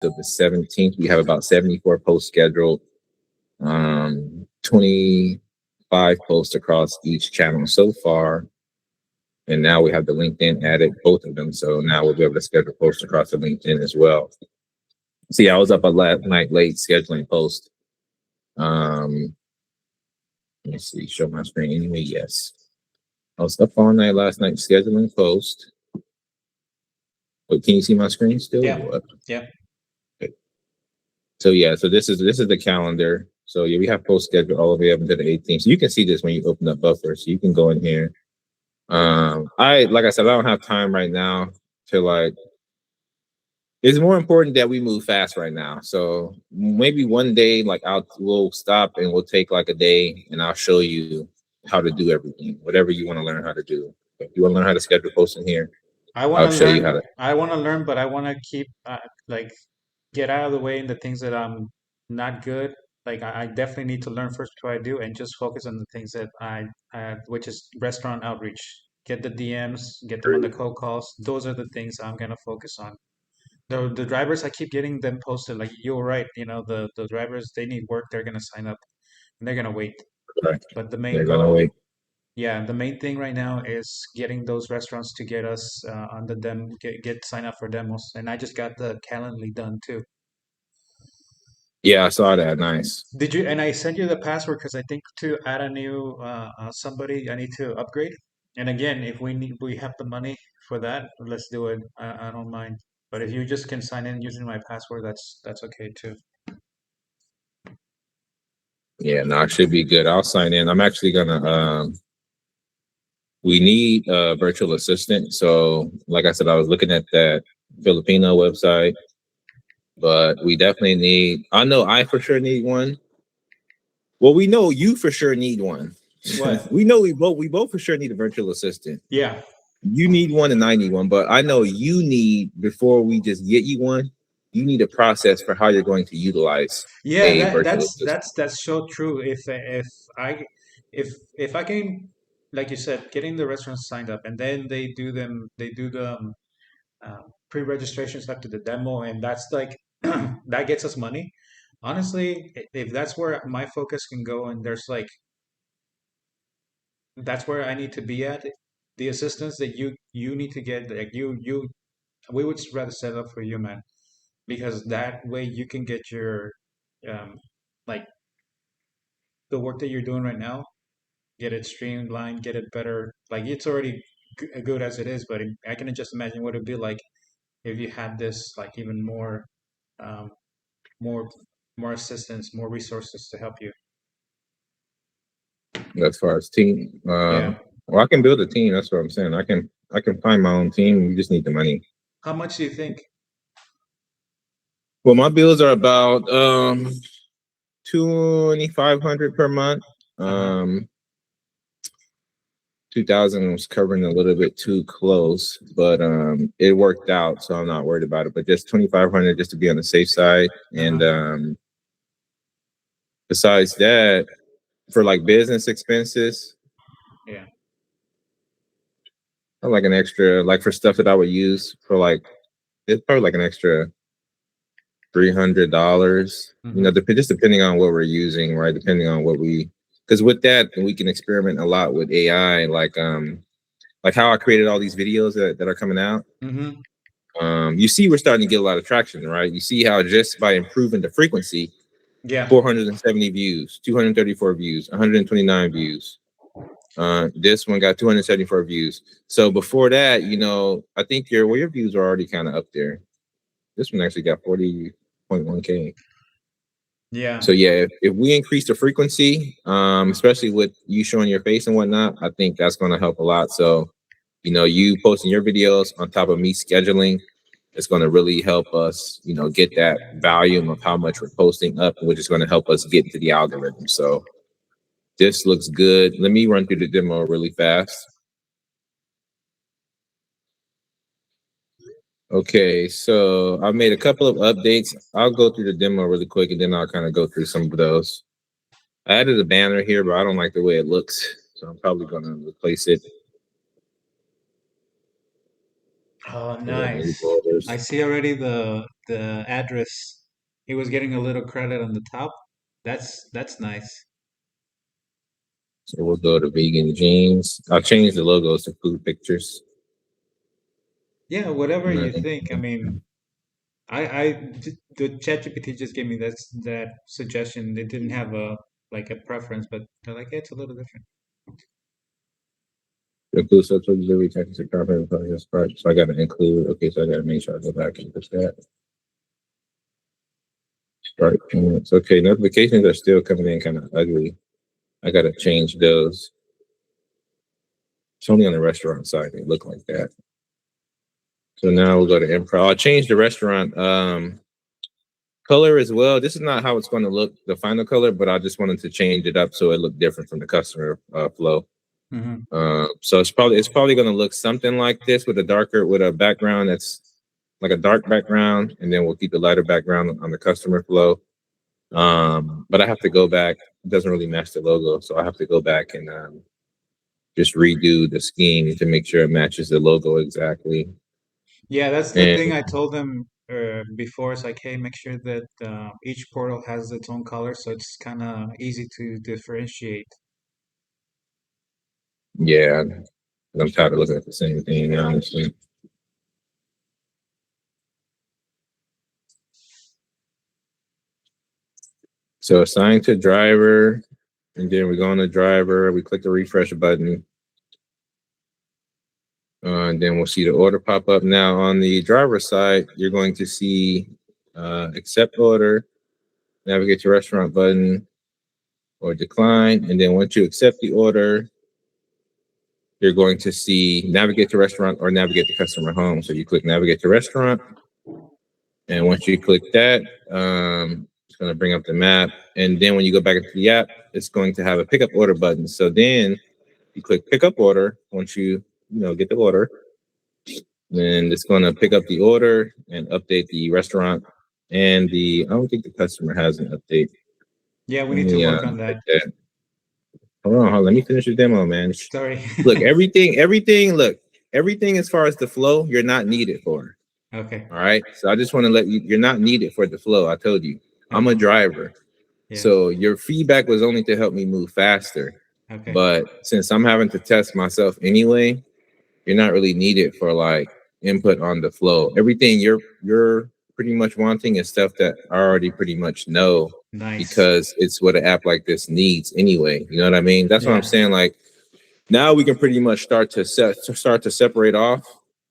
of the 17th. We have about 74 posts scheduled, 25 posts across each channel so far. And now we have the LinkedIn added, both of them. So now we'll be able to schedule posts across the LinkedIn as well. See, I was up last night late scheduling posts. Let me see, show my screen anyway. Yes. I was up all night last night scheduling posts. Wait, can you see my screen still? Yeah. What? Yeah. Okay. So yeah, so this is the calendar. So yeah, we have post scheduled all the way up until the 18th. So you can see this when you open up Buffer. So you can go in here. Like I said, I don't have time right now to like. It's more important that we move fast right now. So maybe one day, like we'll stop and we'll take like a day, and I'll show you how to do everything, whatever you want to learn how to do. If you want to learn how to schedule posts in here, I want I'll to show you learn. how to. I want to learn, but I want to keep like get out of the way in the things that I'm not good. Like I definitely need to learn first before I do, and just focus on the things that which is restaurant outreach. Get the DMs, get them on the cold calls. Those are the things I'm gonna focus on. The drivers, I keep getting them posted. Like you're right, the drivers, they need work. They're gonna sign up and they're gonna wait. Right. But the main They're gonna goal, wait. yeah, the main thing right now is getting those restaurants to get us on the get sign up for demos. And I just got the Calendly done too. Yeah, I saw that. Nice. Did you? And I sent you the password because I think to add a new somebody, I need to upgrade. And again, if we have the money for that, let's do it. I don't mind. But if you just can sign in using my password, that's okay too. Yeah, no, it should be good. I'll sign in. I'm actually gonna. We need a virtual assistant. So, like I said, I was looking at that Filipino website, but we definitely need. I know I for sure need one. Well, we know you for sure need one. What? We know we both for sure need a virtual assistant. Yeah. You need one and I need one, but I know you need, before we just get you one, you need a process for how you're going to utilize Yeah, a that virtual that's assistant. that's that's so true. I if I can, like you said, getting the restaurants signed up, and then they do the pre-registration stuff to the demo, and that's like that gets us money. Honestly, if that's where my focus can go, and there's like that's where I need to be at, the assistance that you need to get, like we would rather set up for you, man, because that way you can get your um like the work that you're doing right now, get it streamlined, get it better. Like it's already good as it is, but I can just imagine what it'd be like if you had this like even more, um, more, more assistance, more resources to help you. As far as team, Yeah. well, I can build a team. That's what I'm saying. I can find my own team. We just need the money. How much do you think? Well, my bills are about 2,500 per month. Uh-huh. 2,000 was covering a little bit too close, but it worked out, so I'm not worried about it. But just 2,500 just to be on the safe side. And Uh-huh. besides that, for like business expenses, Yeah. like an extra, like for stuff that I would use for like, it's probably like an extra $300. Mm-hmm. Just depending on what we're using, right? Depending on what because with that we can experiment a lot with AI, like how I created all these videos that are coming out. Mm-hmm. You see, we're starting to get a lot of traction, right? You see how just by improving the frequency, Yeah. 470 views, 234 views, 129 views. This one got 274 views. So before that, I think your views are already kind of up there. This one actually got 40.1K. Yeah. So yeah, if we increase the frequency, especially with you showing your face and whatnot, I think that's going to help a lot. So, you posting your videos on top of me scheduling, it's going to really help us, get that volume of how much we're posting up, which is going to help us get into the algorithm. So this looks good. Let me run through the demo really fast. Okay, so I made a couple of updates. I'll go through the demo really quick, and then I'll kind of go through some of those. I added a banner here, but I don't like the way it looks, so I'm probably going to replace it. Oh, Put up new nice. I borders. see already the address, he was getting a little credit on the top. That's nice. So we'll go to vegan jeans. I'll change the logos to food pictures. Yeah, whatever you think. I mean, Mm, the ChatGPT just gave me that suggestion. They didn't have a like a preference, but they're like, it's a little different. include social delivery taxes and property values part. So I got to include. Okay, so I got to make sure I go back and push that. Start payments. Okay, notifications are still coming in kind of ugly. I got to change those. It's only on the restaurant side. They look like that. So now we'll go to improv. I'll change the restaurant color as well. This is not how it's going to look, the final color, but I just wanted to change it up so it looked different from the customer flow. Hmm. So it's probably going to look something like this with a background that's like a dark background, and then we'll keep the lighter background on the customer flow. But I have to go back. It doesn't really match the logo, so I have to go back and just redo the scheme to make sure it matches the logo exactly. Yeah, that's the And thing I told them before. It's like, hey, make sure that each portal has its own color, so it's kind of easy to differentiate. yeah, I'm tired of looking at the same thing, honestly. So assign to driver, and then we go on the driver, we click the refresh button. And then we'll see the order pop up. Now on the driver side, you're going to see accept order, navigate to restaurant button, or decline. And then once you accept the order, you're going to see navigate to restaurant or navigate to customer home. So you click navigate to restaurant. And once you click that, it's going to bring up the map. And then when you go back into the app, it's going to have a pickup order button. So then you click pick up order once you get the order. Then it's going to pick up the order and update the restaurant and I don't think the customer has an update. Yeah, we Let need to me work on check that. that. Hold on, let me finish the demo, man. Sorry. Look, everything as far as the flow, you're not needed for. Okay. All right. So I just want to let you're not needed for the flow. I told you, I'm a Okay. driver. Yeah. So your feedback was only to help me move faster. Okay. But since I'm having to test myself anyway, you're not really needed for like input on the flow. Everything you're pretty much wanting is stuff that I already pretty much know Nice. because it's what an app like this needs anyway. You know what I mean? That's what I'm Yeah. saying. Like now we can pretty much start to separate off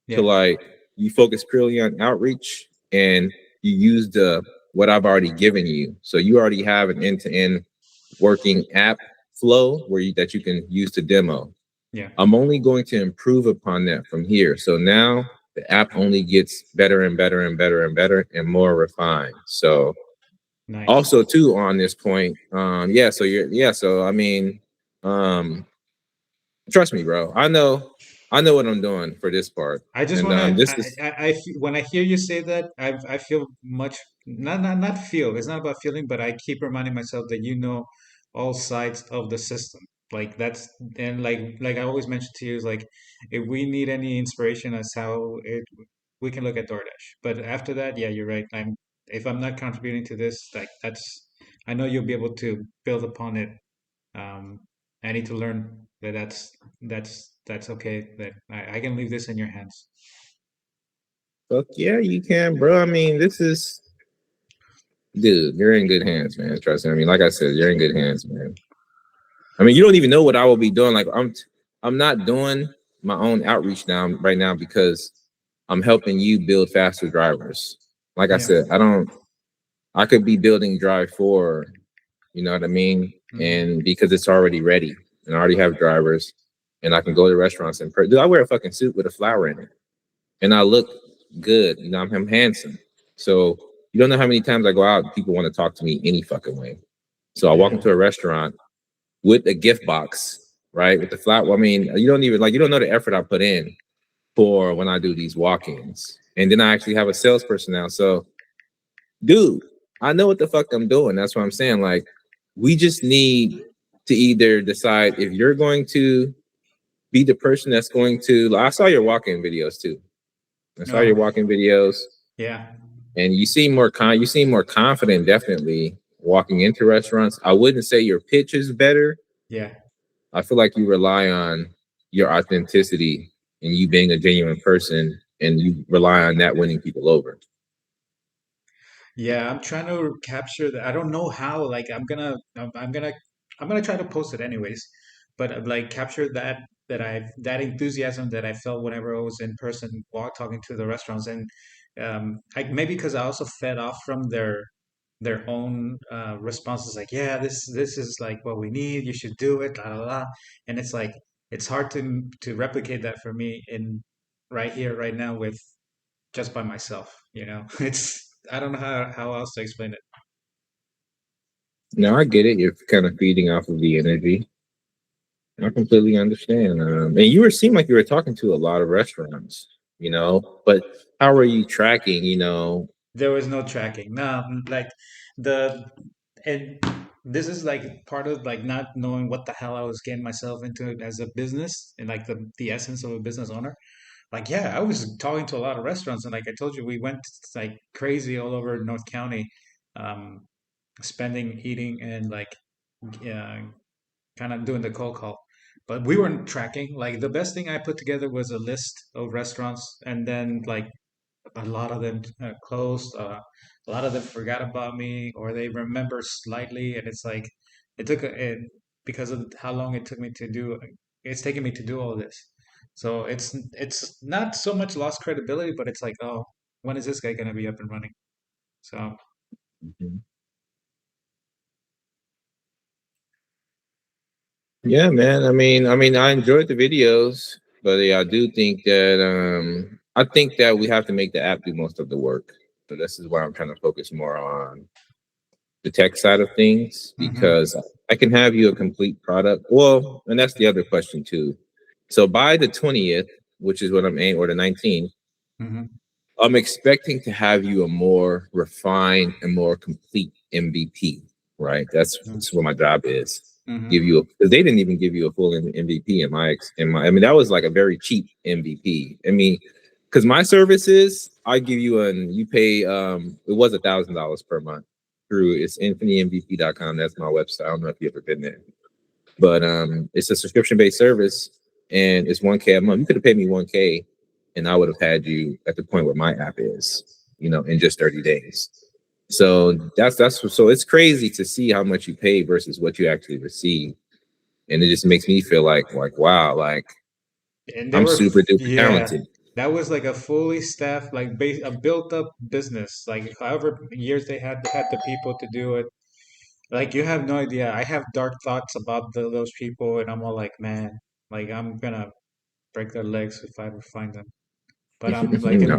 to Yeah. like you focus purely on outreach and you use the what I've already given you. So you already have an end-to-end working app flow that you can use to demo. Yeah. I'm only going to improve upon that from here. So now the app only gets better and better and better and better and more refined. So Nice. also too on this point, so I mean, trust me, bro. I know what I'm doing for this part. I just And want to. this is When I hear you say that, I feel much not feel. It's not about feeling, but I keep reminding myself that you know all sides of the system. Like that's and like I always mention to you is like if we need any inspiration as how it we can look at DoorDash. But after that, yeah, you're right. If I'm not contributing to this, like that's I know you'll be able to build upon it. Um, I need to learn that that's okay. That I can leave this in your hands. fuck yeah, you can, bro. I mean, this is dude, you're in good hands, man. Trust me. I mean, like I said, you're in good hands, man. I mean, you don't even know what I will be doing. Like I'm not doing my own outreach now right now because I'm helping you build faster drivers. Like I Yeah. said, I could be building drive for, you know what I mean? Mhm. And because it's already ready and I already have drivers and I can go to restaurants and dude, I wear a fucking suit with a flower in it and I look good. You know, I'm handsome. So you don't know how many times I go out and people want to talk to me any fucking way. So I walk Yeah. into a restaurant with a gift box, right? With the flower. I mean, you don't know the effort I put in for when I do these walk-ins. And then I actually have a salesperson now. So, dude, I know what the fuck I'm doing. That's what I'm saying. Like, we just need to either decide if you're going to be the person that's going to. I saw your walk-in videos too. I saw your No. walk-in videos, Yeah. and you seem more confident, definitely walking into restaurants. I wouldn't say your pitch is better. Yeah. I feel like you rely on your authenticity and you being a genuine person, and you rely on that winning people over. Yeah, I'm trying to capture that. I don't know how. Like, I'm gonna try to post it anyways. But like, capture that enthusiasm that I felt whenever I was in person, talking to the restaurants, and maybe because I also fed off from their own responses. Like, yeah, this is like what we need. You should do it. La la la. And it's like it's hard to replicate that for me in right here, right now with just by myself, you know? It's I don't know how else to explain it. Now I get it. You're kind of feeding off of the energy. I completely understand. And you were seemed like you were talking to a lot of restaurants, but how are you tracking, There was no tracking. No, like the and this is like part of like not knowing what the hell I was getting myself into as a business and like the essence of a business owner. Like, yeah, I was talking to a lot of restaurants, and like I told you, we went like crazy all over North County, um, spending, eating, and like uh, kind of doing the cold call. But we weren't tracking. Like the best thing I put together was a list of restaurants, and then like a lot of them closed. A lot of them forgot about me, or they remember slightly, and it's like it took because of how long it took me to do. It's taken me to do all this, so it's not so much lost credibility, but it's like, oh, when is this guy gonna be up and running? So Mhm. Yeah, man. I mean, I enjoyed the videos, but yeah, I think that we have to make the app do most of the work. So this is why I'm trying to focus more on the tech side of things, hmm because I can have you a complete product. Well, and that's the other question too. So by the 20th, which is what I'm aiming, or the 19th, hmm I'm expecting to have you a more refined and more complete MVP, right? That's what my job is. Give hmm you because they didn't even give you a full MVP I mean, that was like a very cheap MVP. I mean, because my services, I give you you pay it was $1,000 per month through it's infinitymvp.com. That's my website. I don't know if you've ever been there, but it's a subscription based service, and it's 1K a month. You could have paid me 1K, and I would have had you at the point where my app is, in just 30 days. So so it's crazy to see how much you pay versus what you actually receive, and it just makes me feel like wow, like And they I'm were, super duper yeah, talented. that was like a fully staffed, like a built up business. Like however years they had the people to do it. Like you have no idea. I have dark thoughts about those people, and I'm all like, man, like I'm gonna break their legs if I ever find them. But I'm like, No,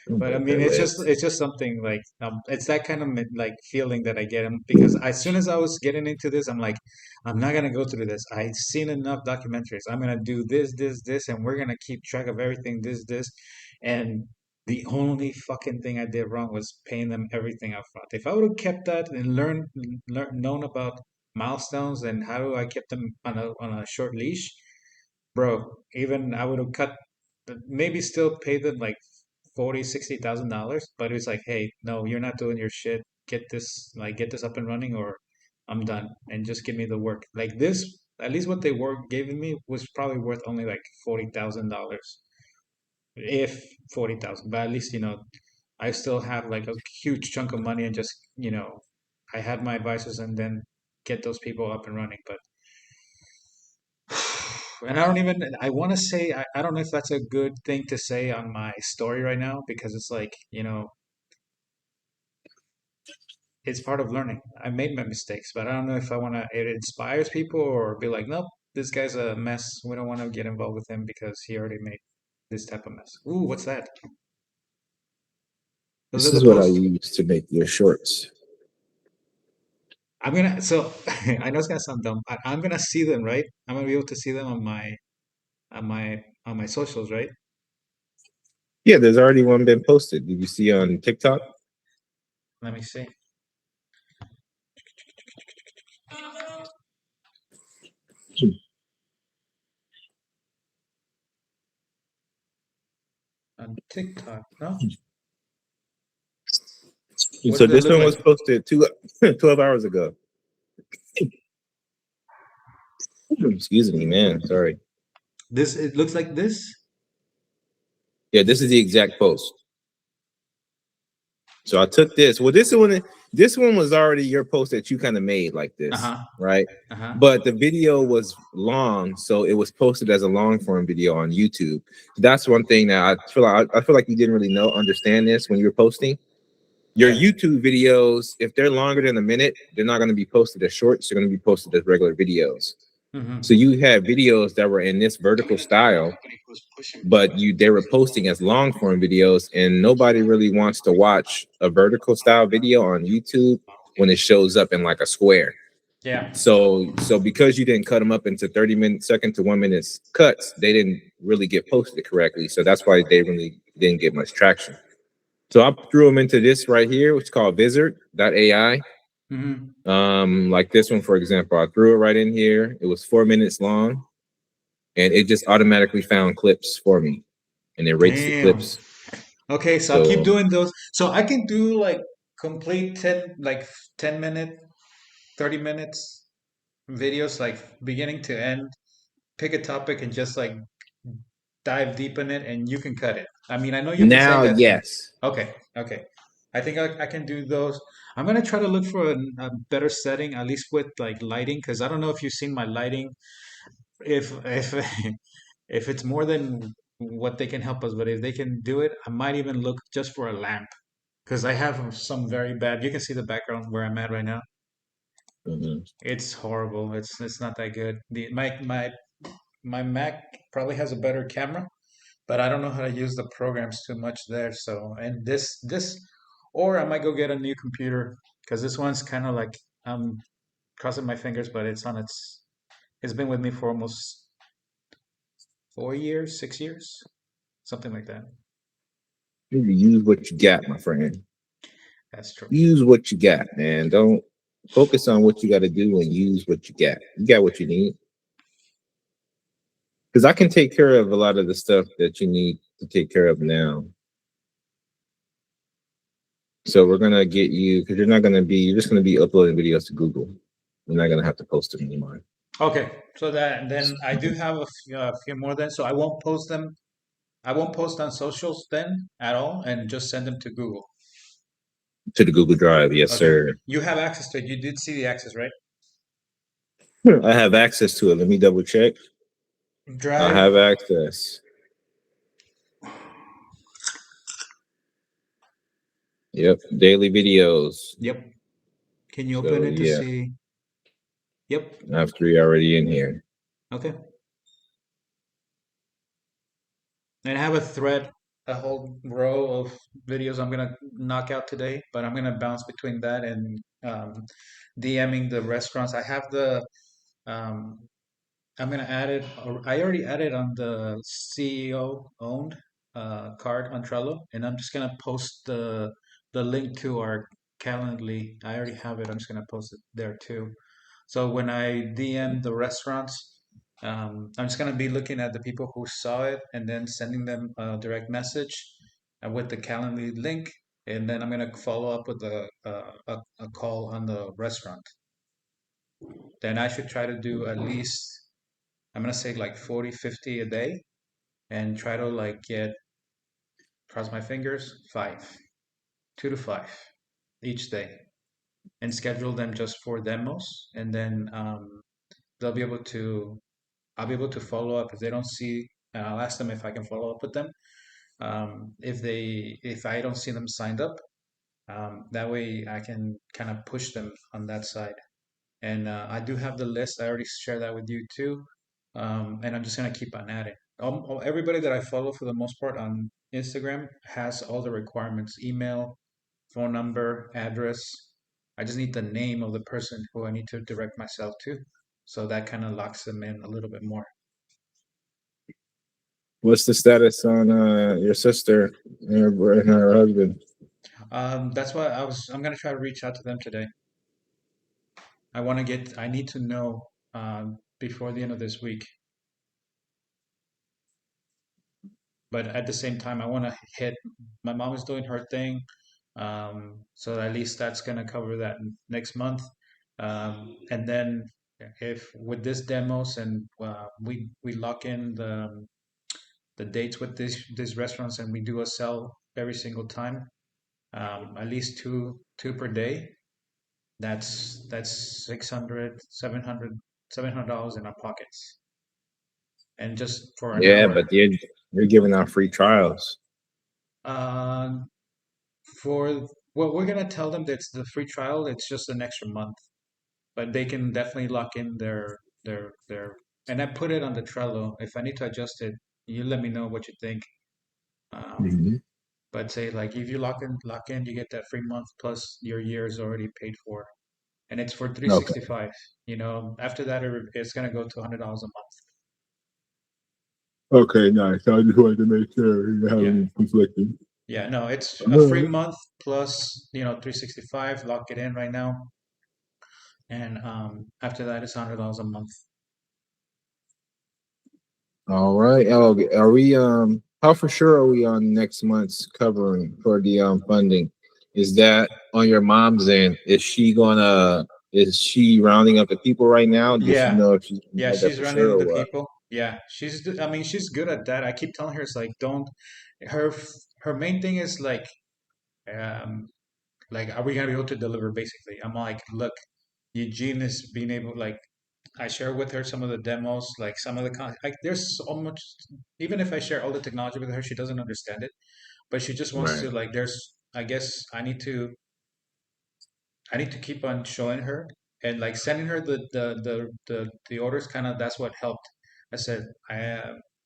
don't but I break mean, their legs. it's just something like it's that kind of like feeling that I get because as soon as I was getting into this, I'm like, I'm not gonna go through this. I've seen enough documentaries. I'm gonna do this, and we're gonna keep track of everything, this, and the only fucking thing I did wrong was paying them everything up front. If I would have kept that and known about milestones and how I kept them on a short leash, bro, even I would have cut maybe still pay them like 40, $60,000, but it's like, hey, no, you're not doing your shit. Get this up and running, or I'm done, and just give me the work. Like this, at least what they were giving me was probably worth only like $40,000, if 40,000. But at least I still have like a huge chunk of money, and just I had my advisors, and then get those people up and running. But and I want to say, I don't know if that's a good thing to say on my story right now because it's like, it's part of learning. I made my mistakes, but I don't know if it inspires people or be like, nope, this guy's a mess. We don't want to get involved with him because he already made this type of mess. Ooh, what's that? Those are This the is what I posts. use to make your shorts. So I know it's gonna sound dumb. I'm gonna see them, right? I'm gonna be able to see them on my socials, right? Yeah, there's already one been posted. Did you see on TikTok? Let me see. On TikTok, no? What So does it this look one like? was posted 12 hours ago. Excuse me, man. Sorry. This it looks like this. Yeah, this is the exact post. So I took this. Well, this one was already your post that you kind of made like Uh this, huh. right? Uh huh. But the video was long, so it was posted as a long form video on YouTube. That's one thing that I feel like you didn't really understand this when you were posting. Your Yeah. YouTube videos, if they're longer than a minute, they're not going to be posted as shorts. They're going to be posted as regular videos. Mm-hmm. So you had videos that were in this vertical style, but they were posting as long form videos, and nobody really wants to watch a vertical style video on YouTube when it shows up in like a square. Yeah. So because you didn't cut them up into 30-minute second to 1 minute cuts, they didn't really get posted correctly. So that's why they really didn't get much traction. So I threw them into this right here, which is called Vizard.ai. Mm-hmm. Like this one, for example, I threw it right in here. It was 4 minutes long, and it just automatically found clips for me, and it rates the Damn. clips. Okay, so I'll keep So doing those. So I can do like complete 10 minute, 30 minutes videos, like beginning to end. Pick a topic and just like dive deep in it, and you can cut it. I mean, I know you've been saying now, that. yes. Okay, okay. I think I can do those. I'm gonna try to look for a better setting, at least with like lighting, because I don't know if you've seen my lighting. If if it's more than what they can help us, but if they can do it, I might even look just for a lamp, because I have some very bad. You can see the background where I'm at right now. Mhm. It's horrible. It's not that good. My Mac probably has a better camera, but I don't know how to use the programs too much there. So, and or I might go get a new computer because this one's kind of like I'm crossing my fingers, but it's been with me for almost 4 years, 6 years, something like that. You use what you got, my friend. That's true. Use what you got, man. Don't focus on what you got to do and use what you got. You got what you need. Because I can take care of a lot of the stuff that you need to take care of now. So we're gonna get you because you're just gonna be uploading videos to Google. You're not gonna have to post them anymore. Okay, so that then I do have a few more then. So I won't post them. I won't post on socials then at all, and just send them to Google. To the Google Drive, yes, Okay, sir. you have access to it. You did see the access, right? I have access to it. Let me double check. I Drive. have access. Yep, daily videos. Yep. Can you open So it to yeah, see? Yep. I have 3 already in here. Okay. And I have a thread, a whole row of videos I'm gonna knock out today, but I'm gonna bounce between that and DMing the restaurants. I have um, I'm gonna add it. I already added on the CEO owned card on Trello, and I'm just gonna post the link to our Calendly. I already have it. I'm just gonna post it there too. So when I DM the restaurants, I'm just gonna be looking at the people who saw it and then sending them a direct message with the Calendly link, and then I'm gonna follow up with a call on the restaurant. Then I should try to do at least, I'm gonna say like 40, 50 a day, and try to like get, cross my fingers, 2 to 5 each day, and schedule them just for demos, and then they'll be able to, I'll be able to follow up if they don't see. I'll ask them if I can follow up with them. If I don't see them signed up, that way I can kind of push them on that side. And I do have the list. I already shared that with you too. And I'm just gonna keep on adding. Everybody that I follow for the most part on Instagram has all the requirements: email, phone number, address. I just need the name of the person who I need to direct myself to. So that kind of locks them in a little bit more. What's the status on your sister and her husband? That's why I'm gonna try to reach out to them today. I need to know before the end of this week. But at the same time, I want to hit. My mom is doing her thing. So at least that's gonna cover that next month. And then if with this demos and we lock in the dates with these restaurants and we do a sell every single time, at least two per day. That's 600, $700 in our pockets, and just for an Yeah, hour. but you're giving out free trials. Um, for well, we're gonna tell them that it's the free trial. It's just an extra month, but they can definitely lock in their. And I put it on the Trello. If I need to adjust it, you let me know what you think. Um, Mhm. but say like if you lock in, you get that free month plus your year is already paid for, and it's for Okay. 365. After that, it's gonna go to $100 a month. Okay, nice. I just wanted to make sure you have Yeah, any conflicting. yeah. No, it's a free Alright. month plus 365. Lock it in right now, and after that, it's $100 a month. All right. Oh, are we how for sure are we on next month's covering for the funding? Is that on your mom's end? Is she rounding up the people right now? Does she Yeah, know if she's gonna yeah. have that She's for running sure with or the what? people. Yeah, I mean, she's good at that. I keep telling her it's like don't. Her her main thing is um, are we gonna be able to deliver? Basically, I'm like, look, Eugene is being able like I share with her some of the demos, like some of the like. There's so much. Even if I share all the technology with her, she doesn't understand it. But she just wants Right. to like. There's. I guess I need to keep on showing her and like sending her the orders. Kind of that's what helped. I said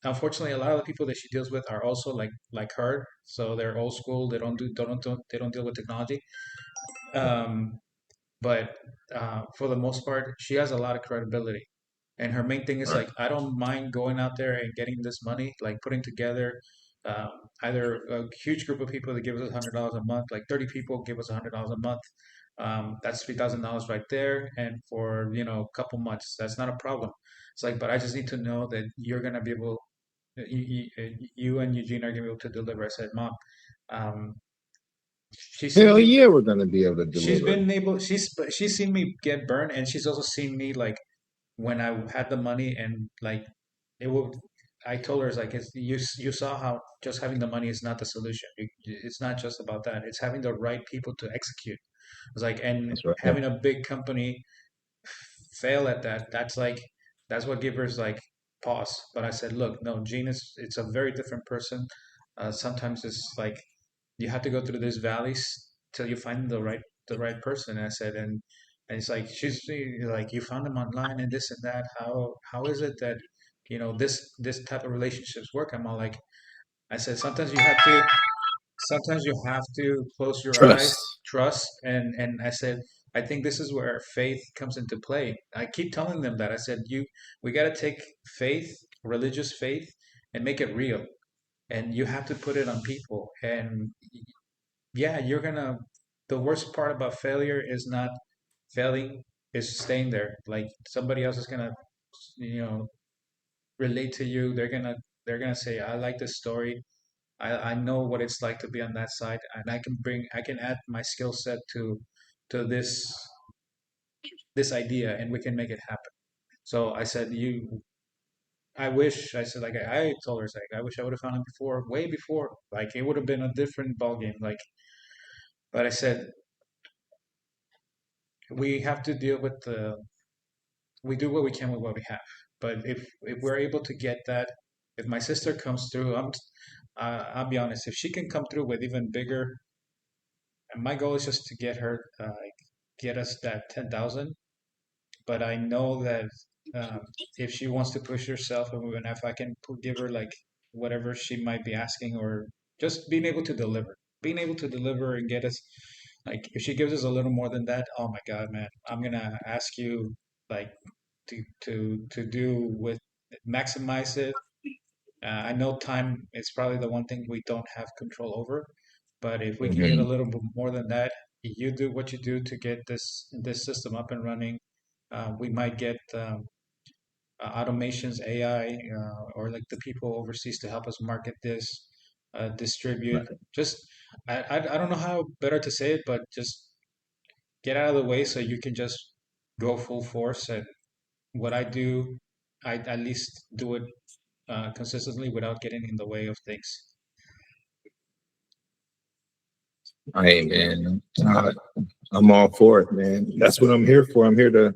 unfortunately a lot of the people that she deals with are also like her, so they're old school. They don't deal with technology. Um, but for the most part, she has a lot of credibility. And her main thing is Right. like, I don't mind going out there and getting this money, like putting together um, either a huge group of people that give us $100 a month, like 30 people give us $100 a month. That's $3,000 right there. And for, a couple months, that's not a problem. It's like, but I just need to know that you're going to be able, you and Eugene are going to be able to deliver. I said, Mom, um, she's seen Hell me yeah, we're gonna be able to she's deliver. been able she's seen me get burned, and she's also seen me like when I had the money and like it will. I told her it's like you saw how just having the money is not the solution. It's not just about that. It's having the right people to execute. It's like and That's right. having a big company fail at that. That's what gives us like pause. But I said, look, no, Gene is it's a very different person. Sometimes it's like you have to go through these valleys till you find the right person. I said, and it's like she's like you found them online and this and that. How is it that this type of relationships work? I'm all like I said, sometimes you have to close your eyes, Trust. trust, and I said, I think this is where faith comes into play. I keep telling them that. I said, we got to take faith, religious faith, and make it real. And you have to put it on people. And yeah, you're gonna. The worst part about failure is not failing, is staying there. Like somebody else is gonna, you know, relate to you. They're gonna say, I like this story. I know what it's like to be on that side, and I can add my skill set to this idea, and we can make it happen. So I said, I said, like, I told her, it's like, I wish I would have found him before, way before. Like, it would have been a different ballgame. Like, but I said, we have to deal with we do what we can with what we have. But if we're able to get that, if my sister comes through, I'll be honest, if she can come through with even bigger. And my goal is just to get her, get us that 10,000. But I know that um, if she wants to push herself, and if I can give her like whatever she might be asking, or just being able to deliver and get us, like if she gives us a little more than that, oh my God, man, I'm gonna ask you like to do with maximize it. I know time is probably the one thing we don't have control over, but if we can get a Mhm. little bit more than that, you do what you do to get this system up and running. We might get automations, AI, or like the people overseas to help us market this. distribute. Right. Just I don't know how better to say it, but just get out of the way so you can just go full force. And what I do, I at least do it consistently without getting in the way of things. Hey man, I'm all for it, man. That's what I'm here for. I'm here to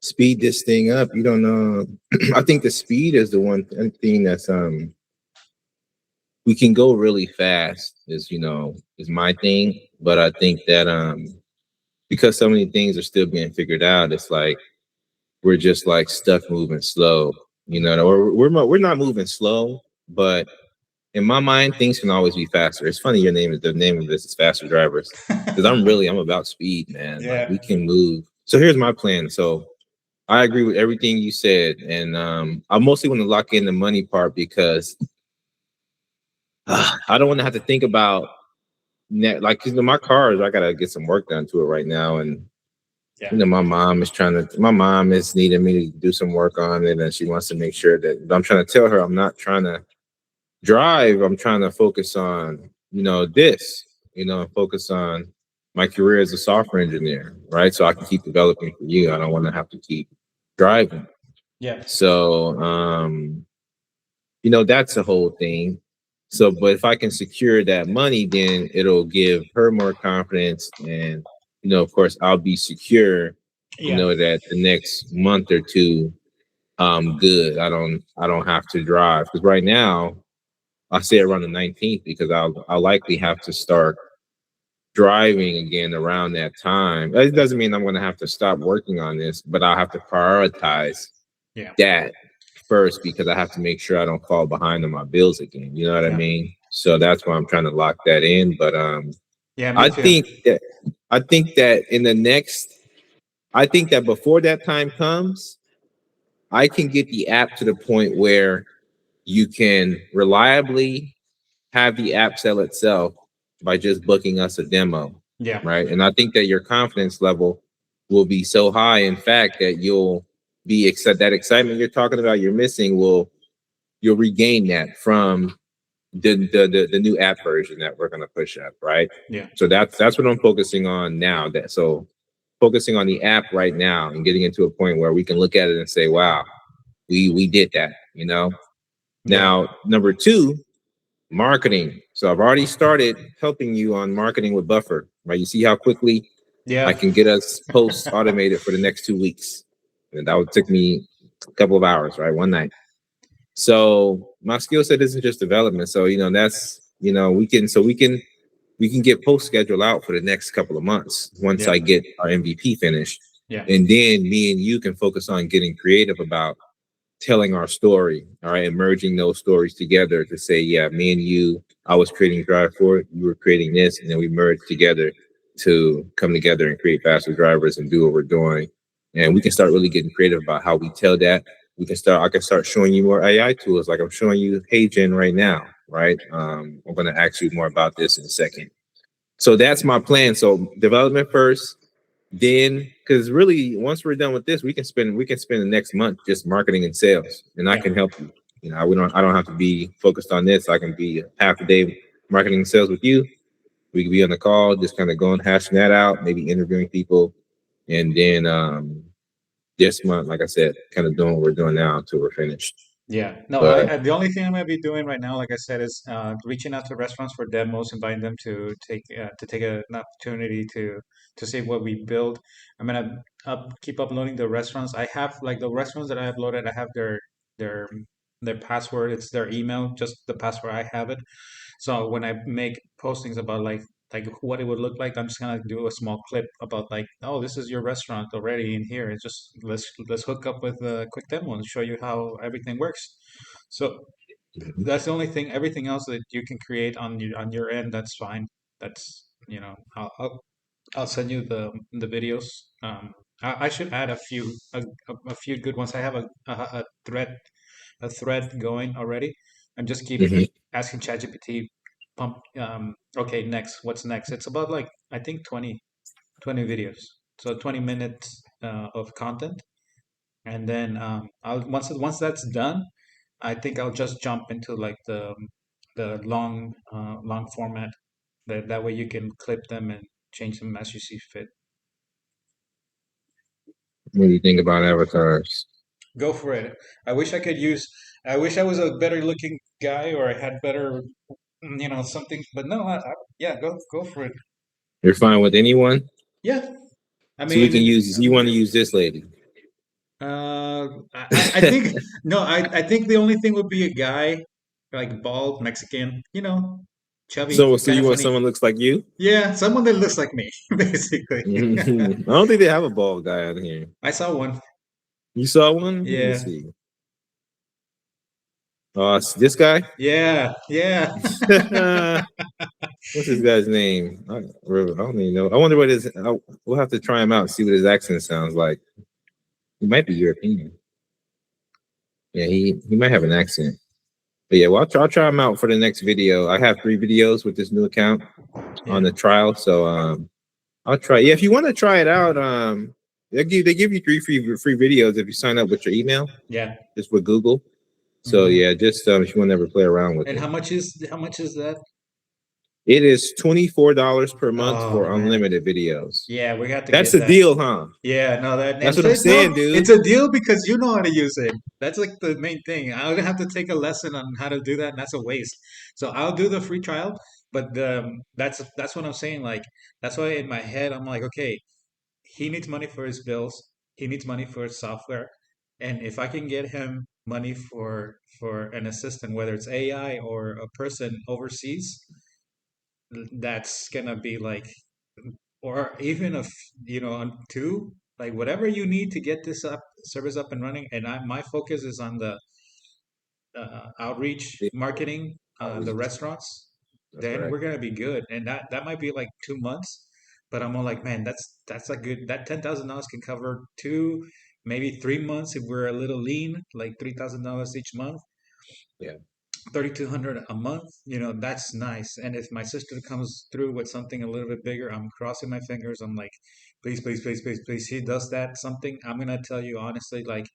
speed this thing up. You don't know. I think the speed is the one thing that's we can go really fast. Is is my thing, but I think that because so many things are still being figured out, it's like we're just like stuck moving slow. Or we're not moving slow, but in my mind, things can always be faster. It's funny the name of this is Faster Drivers because I'm about speed, man. Like Yeah, we can move. So here's my plan. So I agree with everything you said, and I mostly want to lock in the money part because I don't want to have to think about like 'cause, my cars. I gotta get some work done to it right now, and yeah, my mom is needing me to do some work on it, and she wants to make sure that. But I'm trying to tell her I'm not trying to drive. I'm trying to focus on this, and focus on my career as a software engineer, right? So I can keep developing for you. I don't want to have to keep driving. yeah, So that's the whole thing. So, but if I can secure that money, then it'll give her more confidence, and of course, I'll be secure. yeah, That the next month or two, good. I don't have to drive because right now I'll say around the 19th because I'll likely have to start driving again around that time. It doesn't mean I'm going to have to stop working on this, but I'll have to prioritize yeah, that first because I have to make sure I don't fall behind on my bills again. You know what I yeah, mean? So that's why I'm trying to lock that in. But yeah. Me I too. think that I think that in the next I think that before that time comes, I can get the app to the point where you can reliably have the app sell itself by just booking us a demo, Yeah, right? And I think that your confidence level will be so high, in fact, that you'll be that excitement you're talking about, you're missing, you'll regain that from the new app version that we're going to push up, right? yeah, So that's what I'm focusing on now. That so focusing on the app right now and getting it to a point where we can look at it and say, "Wow, we did that." yeah, Now, number two, marketing. So I've already started helping you on marketing with Buffer, right? You see how quickly I yeah, can get us posts automated for the next 2 weeks. And that would take me a couple of hours, right? One night. So my skill set isn't just development. So, that's, we can get post schedule out for the next couple of months once yeah, I get our MVP finished. yeah, And then me and you can focus on getting creative about telling our story, all right, and merging those stories together to say, yeah, me and you, I was creating Drive For, you were creating this, and then we merged together to come together and create Faster Drivers and do what we're doing. And we can start really getting creative about how we tell that. I can start showing you more AI tools like I'm showing you HeyGen right now, right? I'm going to ask you more about this in a second. So that's my plan. So development first, then because really once we're done with this, we can spend the next month just marketing and sales, and I yeah, can help you. I don't have to be focused on this. I can be half a day marketing and sales with you. We can be on the call, just kind of going hashing that out, maybe interviewing people, and then this month, like I said, kind of doing what we're doing now until we're finished. yeah. No, But the only thing I'm gonna be doing right now, like I said, is reaching out to restaurants for demos, inviting them to take an opportunity to see what we build. I'm gonna keep uploading the restaurants. I have like the restaurants that I uploaded. I have their their password. It's their email, just the password. I have it. So when I make postings about like what it would look like, I'm just gonna do a small clip about like, oh, this is your restaurant already in here. It's just let's hook up with a quick demo and show you how everything works. So that's the only thing. Everything else that you can create on your end, that's fine. That's I'll send you the videos. I should add a few good ones. I have a thread going already, and just keep mhm. asking ChatGPT, pump. Okay, next. What's next? It's about like I think 20 videos, so 20 minutes of content, and then I'll once that's done, I think I'll just jump into like the long format. That way you can clip them and change them as you see fit. What do you think about avatars? Go for it. I wish I could use. I wish I was a better looking guy or I had better, something. But no, yeah, go for it. You're fine with anyone, Yeah, I so we mean, can use. You want to use this lady? I think no, I think the only thing would be a guy like bald Mexican, chubby, So kind you of want funny. someone looks like you? Yeah, someone that looks like me, basically. I don't think they have a bald guy out here. I saw one. You saw one? Let me Yeah, see. This guy. yeah, yeah. What's this guy's name? I don't even know. I wonder what his. We'll have to try him out and see what his accent sounds like. He might be European. Yeah, he might have an accent. But yeah, well, I'll try him out for the next video. I have 3 videos with this new account on Yeah. the trial, so I'll try. Yeah, if you want to try it out, they give you 3 free videos if you sign up with your email, Yeah. just with Google. So Hmm. yeah, just if you want to ever play around with And it. how much is that? It is $24 per month Oh for man. unlimited videos. Yeah, we got to That's get the that. deal, huh? Yeah, no, that That's and what so I'm no, saying, dude. it's a deal because you know how to use it. That's like the main thing. I would have to take a lesson on how to do that, and that's a waste. So I'll do the free trial, but that's what I'm saying. Like that's why in my head I'm like, okay, he needs money for his bills. He needs money for his software, and if I can get him money for an assistant, whether it's AI or a person overseas, that's gonna be like or even if on two like whatever you need to get this up service up and running and my focus is on the outreach The marketing the outreach. restaurants That's then right. we're gonna be good and that might be like 2 months but I'm all like man that's a good that $10,000 can cover 2 maybe 3 months if we're a little lean like $3,000 each month Yeah. 3,200 a month, that's nice. And if my sister comes through with something a little bit bigger, I'm crossing my fingers. I'm like, please, please, please, please, please. She does that something. I'm gonna tell you honestly, like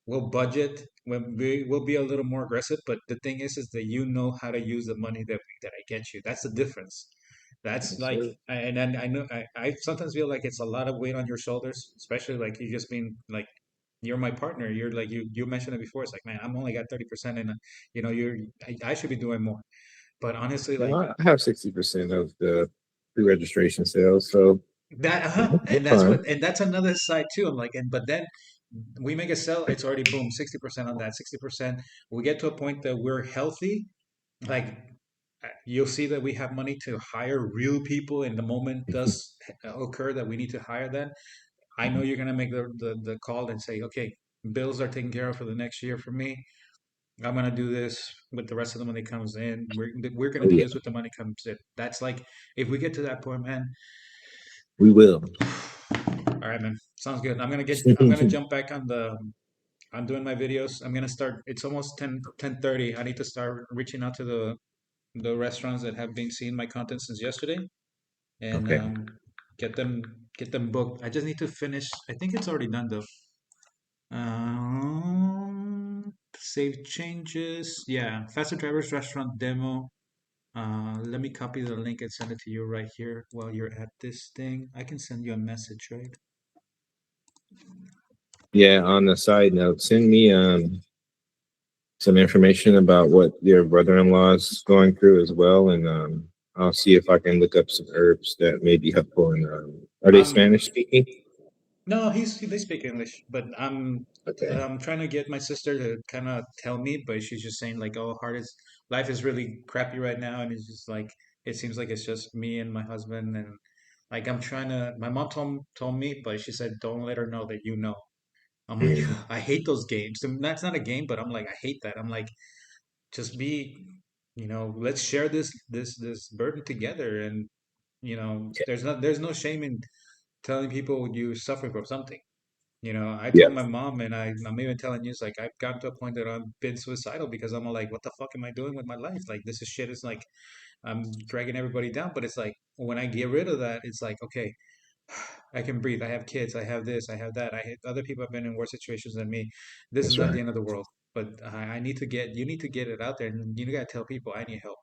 we'll budget when we'll be a little more aggressive. But the thing is that you know how to use the money that I get you. That's the difference. That's Yes, like, sir. and then I know I sometimes feel like it's a lot of weight on your shoulders, especially like you just being like you're my partner. You're like you mentioned it before. It's like, man, I'm only got 30%, and you're I should be doing more. But honestly, No, like I have 60% of the pre-registration sales, so that, yeah, we're and that's fine. what, and that's another side too. I'm like, and but then we make a sell, it's already boom, 60% on that, 60%. We get to a point that we're healthy, like you'll see that we have money to hire real people, and the moment does occur that we need to hire them. I know you're gonna make the call and say, okay, bills are taken care of for the next year for me. I'm gonna do this with the rest of the money comes in. We're gonna Oh do yeah, this with the money comes in. That's like if we get to that point, man. we will. All right, man. Sounds good. I'm gonna jump back on the I'm doing my videos. I'm gonna start. It's almost 10:30. I need to start reaching out to the restaurants that have been seeing my content since yesterday and Okay. get them get them booked. I just need to finish. I think it's already done though. Save changes. Yeah, Faster Drivers restaurant demo. Let me copy the link and send it to you right here while you're at this thing. I can send you a message, right? Yeah. On the side note, send me some information about what your brother-in-law is going through as well, and I'll see if I can look up some herbs that may be helpful. And are they Um, Spanish speaking? no, they speak English, but Okay. I'm trying to get my sister to kind of tell me, but she's just saying like, oh, life is really crappy right now, and it's just like it seems like it's just me and my husband, and like I'm trying to. My mom told me, but she said don't let her know that you know. I'm like, Mm, I hate those games. And that's not a game, but I'm like, I hate that. I'm like, just be, let's share this burden together, and there's no shame in telling people you're suffering from something. I yeah. told my mom, and I'm even telling you, it's like I've gotten to a point that I've been suicidal because I'm like, what the fuck am I doing with my life? Like this is shit. Is like I'm dragging everybody down. But it's like when I get rid of that, it's like okay, I can breathe. I have kids. I have this. I have that. Other people have been in worse situations than me. This is That's not the right. end of the world. but I need to get you need to get it out there, and you gotta tell people I need help.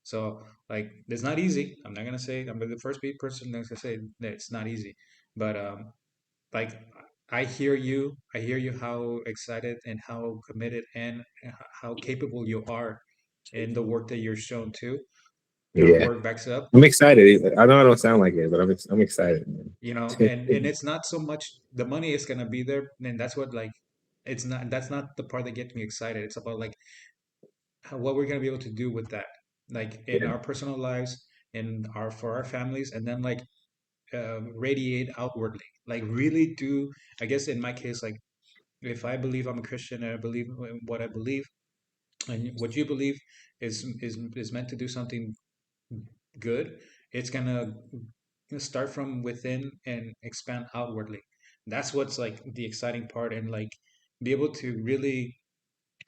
So like it's not easy. I'm not gonna say I'm the first person that's gonna say that it's not easy, but like I hear you how excited and how committed and how capable you are in the work that you're shown too. Your Yeah, work backs up, I'm excited. I know I don't sound like it, but I'm excited, man. you know, and it's not so much the money is gonna be there, and that's what like it's not that's not the part that gets me excited. It's about like what we're gonna be able to do with that, like in Yeah, our personal lives, in our for our families, and then like radiate outwardly. Like really do, I guess in my case, like if I believe I'm a Christian and I believe in what I believe, and what you believe is meant to do something good, it's gonna start from within and expand outwardly. That's what's like the exciting part, and like be able to really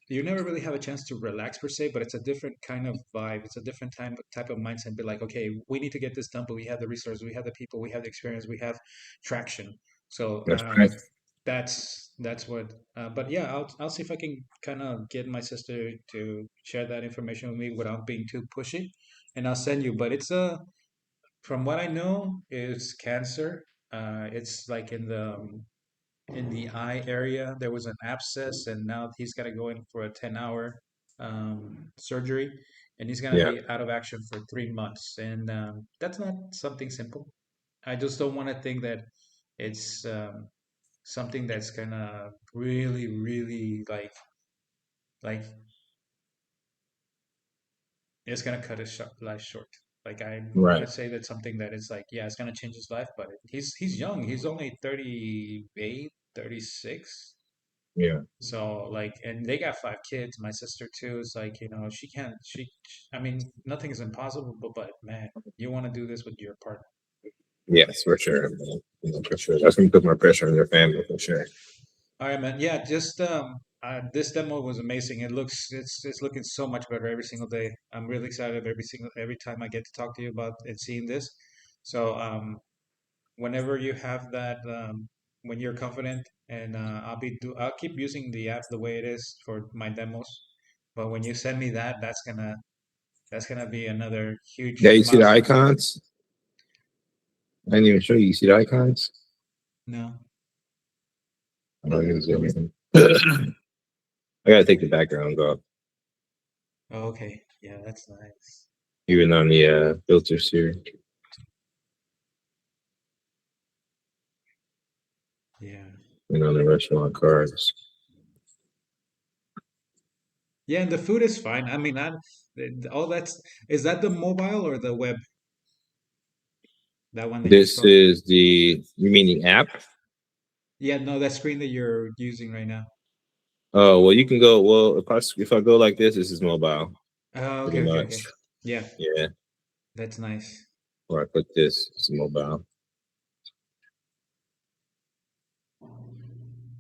you never really have a chance to relax per se, but it's a different kind of vibe. It's a different type of mindset. Be like, okay, we need to get this done, but we have the resources, we have the people, we have the experience, we have traction. So that's right. that's what. But yeah, I'll see if I can kind of get my sister to share that information with me without being too pushy, and I'll send you. But it's a from what I know, is cancer. It's like in the eye area. There was an abscess, and now he's got to go in for a 10-hour surgery, and he's going to Yeah, be out of action for 3 months. And that's not something simple. I just don't want to think that it's something that's going to really, really like it's going to cut his life short. Like I want to right. say that something that is like, yeah, it's going to change his life, but he's young. He's only 38, 36. Yeah, So like, and they got 5 kids. My sister too is like, she can't. I mean, nothing is impossible. But man, you want to do this with your partner. yes, for sure, man. For sure. That's gonna put more pressure on your family for sure. All right, man. Yeah, just this demo was amazing. It's looking so much better every single day. I'm really excited every time I get to talk to you about and seeing this. So whenever you have that, when you're confident, and I'll keep using the app the way it is for my demos. But when you send me that, that's gonna be another Yeah, huge you see the milestone. icons? I didn't even show you. You see the icons? No. I don't even zoom in. I gotta take the backgrounds off, Oh, okay. Yeah, that's nice. even on the filters here. Yeah. And on the restaurant cards. Yeah, and the food is fine. I mean, all that's is that the mobile or the web? That one that you This scroll. is you mean the app? Yeah, no, that screen that you're using right now. Oh, well, you can go, well, if I go like this is mobile, Oh, pretty okay, okay, much. okay. Yeah, Yeah. that's nice. Or I click this, it's mobile.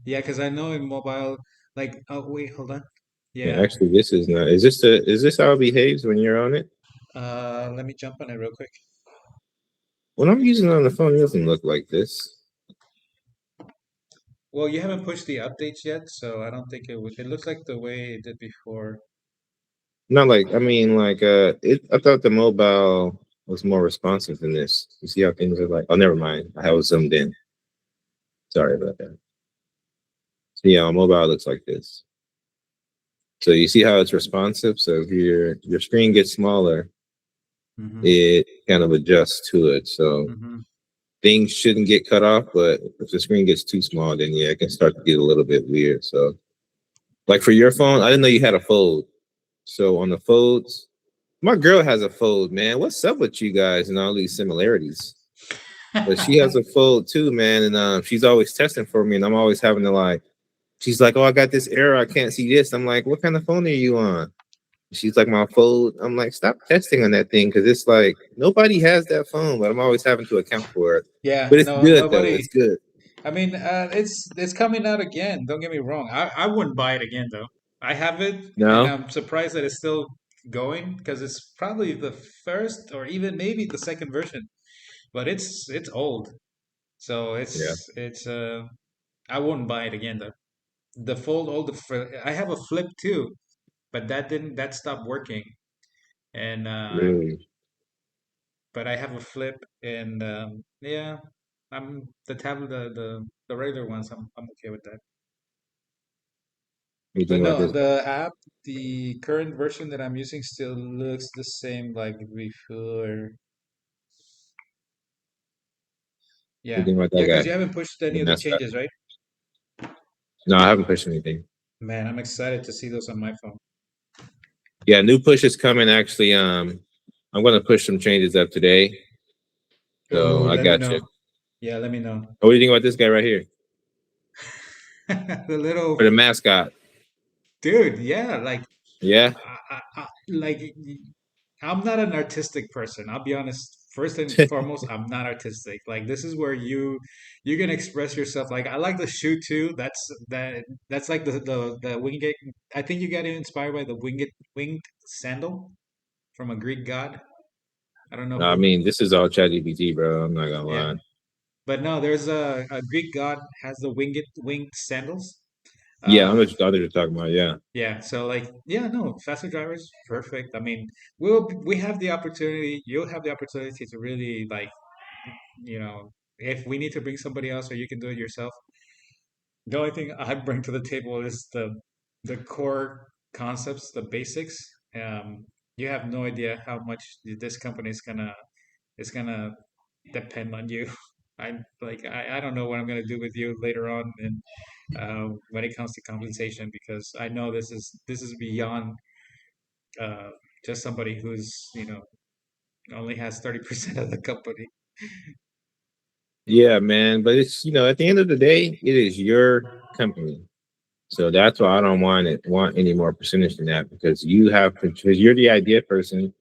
Yeah, because I know in mobile, like, oh wait, hold on. Yeah, Yeah. actually, this is not. Is this how it behaves when you're on it? Let me jump on it real quick. When I'm using it on the phone, it doesn't look like this. Well, you haven't pushed the updates yet, so I don't think it would. It looks like the way it did before. Not like I mean, like I thought the mobile was more responsive than this. You see how things are like? Oh, never mind. I was zoomed in. Sorry about that. So yeah, on mobile looks like this. So you see how it's responsive. So if your screen gets smaller, Mm-hmm. it kind of adjusts to it. So Mm-hmm. things shouldn't get cut off, but if the screen gets too small, then yeah, it can start to get a little bit weird. So like for your phone, I didn't know you had a fold. So on the folds, my girl has a fold, man. What's up with you guys and all these similarities? But she has a fold too, man, and she's always testing for me, and I'm always having to like. She's like, "Oh, I got this error. I can't see this." I'm like, "What kind of phone are you on?" She's like, "My fold." I'm like, "Stop testing on that thing because it's like nobody has that phone, but I'm always having to account for it." Yeah, But it's no, good though. nobody. It's good. I mean, it's coming out again. Don't get me wrong. I wouldn't buy it again though. I have it, and No, I'm surprised that it's still going because it's probably the first or even maybe the second version, but it's old. So yeah, I wouldn't buy it again though. the fold all I have a flip too, but that stopped working. And Really? but I have a flip, and yeah, I'm the tablet, the regular ones. I'm okay with that. What do you But think about no, this? the app, the current version that I'm using still looks the same like before. What do you Yeah, think about yeah, that because guy, you haven't pushed the any of the mascot? changes, right? No, I haven't pushed anything. Man, I'm excited to see those on my phone. Yeah, new push is coming. Actually, I'm gonna push some changes up today. So Oh, I let me got know. you. Yeah, let me know. What do you think about this guy right here The little for the mascot? dude, yeah, like Yeah. like I'm not an artistic person. I'll be honest. First and foremost, I'm not artistic. Like this is where you can express yourself. Like I like the shoe too. That's like the winged. I think you got inspired by the winged sandal from a Greek god. I don't know No, I who. mean this is all ChatGPT, bro. I'm not gonna Yeah, lie. but no, there's a Greek god has the winged sandals. Yeah, Um, I know what you're talking about. Yeah, Yeah, so like, yeah, no, faster drivers, perfect. I mean, we have the opportunity, you'll have the opportunity to really like, if we need to bring somebody else or you can do it yourself. The only thing I bring to the table is the core concepts, the basics. You have no idea how much this company is gonna depend on you. I don't know what I'm gonna do with you later on, and when it comes to compensation, because I know this is beyond uh, just somebody who's only has 30% of the company. yeah, man. But it's at the end of the day, it is your company. So that's why I don't want any more percentage than that because because you're the idea person.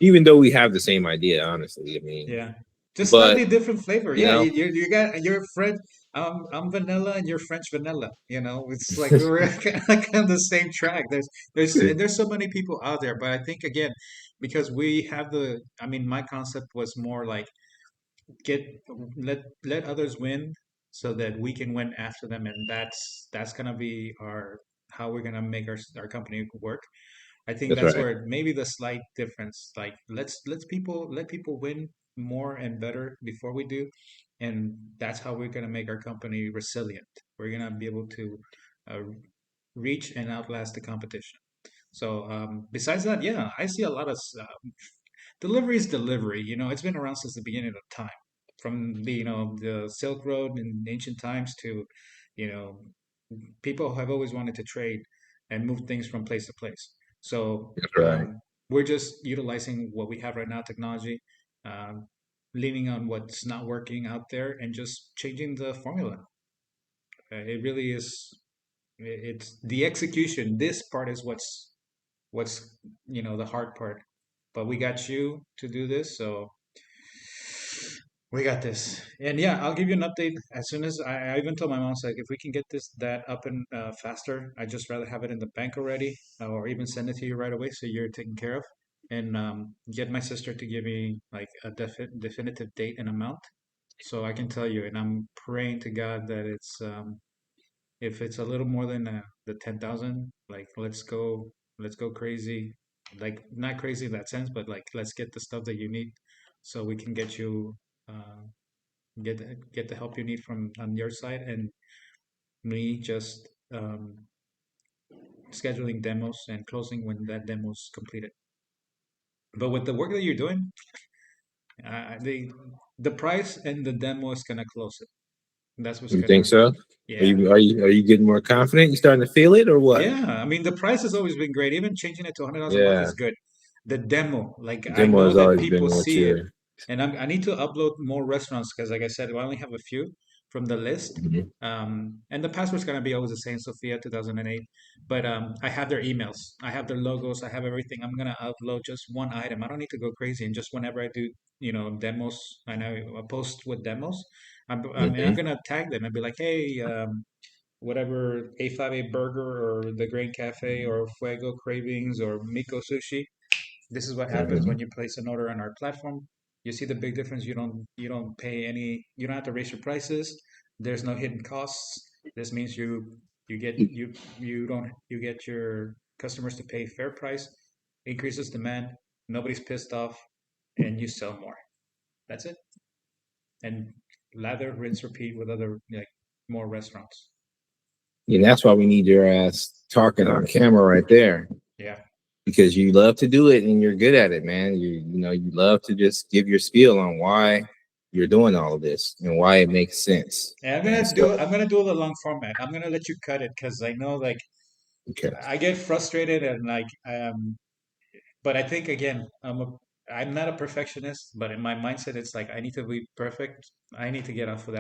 Even though we have the same idea, honestly, I mean, Yeah, just but slightly different flavor. you Yeah, know, you got your French. I'm vanilla and you're French vanilla. It's like we were kind of on the same track. There's so many people out there, but I think again because we have the. I mean, my concept was more like get let others win so that we can win after them, and that's gonna be our how we're gonna make our company work. I think that's that's right. where maybe the slight difference. Like let people win more and better before we do, and that's how we're gonna make our company resilient. We're gonna be able to uh, reach and outlast the competition. So besides that, yeah, I see a lot of delivery is delivery. It's been around since the beginning of time, from the Silk Road in ancient times to you know people have always wanted to trade and move things from place to place. So That's right. we're just utilizing what we have right now, technology, um, leaning on what's not working out there, and just changing the formula. It really is. It's the execution. This part is what's the hard part. But we got you to do this, so we got this. And yeah, I'll give you an update as soon as I even told my mom, like, if we can get that up and faster, I'd just rather have it in the bank already, or even send it to you right away so you're taken care of. And get my sister to give me like a definitive date and amount so I can tell you. And I'm praying to God that if it's a little more than the 10,000, like let's go crazy. Like not crazy in that sense, but like let's get the stuff that you need so we can get you uh, get the help you need from on your side, and me just scheduling demos and closing when that demo's completed. But with the work that you're doing, the price and the demo is gonna close it. That's what's You think gonna, so? Are yeah. you getting more confident? You starting to feel it or what? Yeah, I mean the price has always been great. Even changing it to $100 a month Yeah, is good. The demo, like I demo know has that always people been what see it, you're. and I need to upload more restaurants because, like I said, I only have a few from the list. Mhm. And the password's gonna be always the same, Sophia 2008. But I have their emails, I have their logos, I have everything. I'm gonna upload just one item. I don't need to go crazy. And just whenever I do, demos, and I post with demos, I'm Mhm. gonna tag them and be like, hey. Whatever A58 Burger or the Grain Cafe or Fuego Cravings or Miko Sushi. This is what happens when Mhm. you place an order on our platform. You see the big difference. You don't pay any. You don't have to raise your prices. There's no hidden costs. This means You get your customers to pay fair price, increases demand, nobody's pissed off, and you sell more. That's it. And lather, rinse, repeat with other like more restaurants. Yeah, that's why we need your ass talking on camera right there. Yeah. Because you love to do it and you're good at it, man. You love to just give your spiel on why you're doing all of this and why it makes sense. And And so, I'm gonna do the long format. I'm gonna let you cut it because I know like okay. I get frustrated and like but I think again I'm not a perfectionist, but in my mindset it's like I need to be perfect. I need to get off of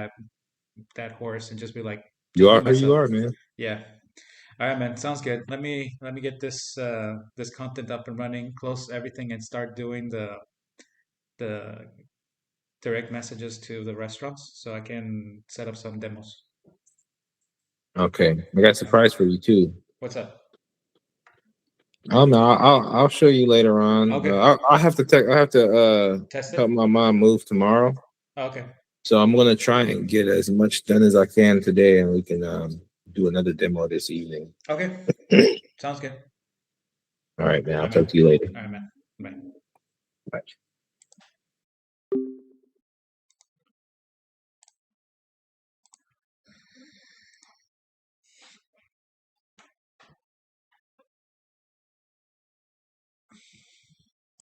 that horse and just be like You just be are who you myself. are, man. Yeah. All right, man. Sounds good. Let me get this content up and running, close everything, and start doing the direct messages to the restaurants so I can set up some demos. Okay. I got a Um, surprise for you too. what's up? I'll show you later on. Okay. I have to Test it. help my mom move tomorrow. Okay. So I'm gonna try and get as much done as I can today, and we can do another demo this evening. Okay. Sounds good. All right, man. All I'll right, talk man. to you later. All right, man. Bye. Bye.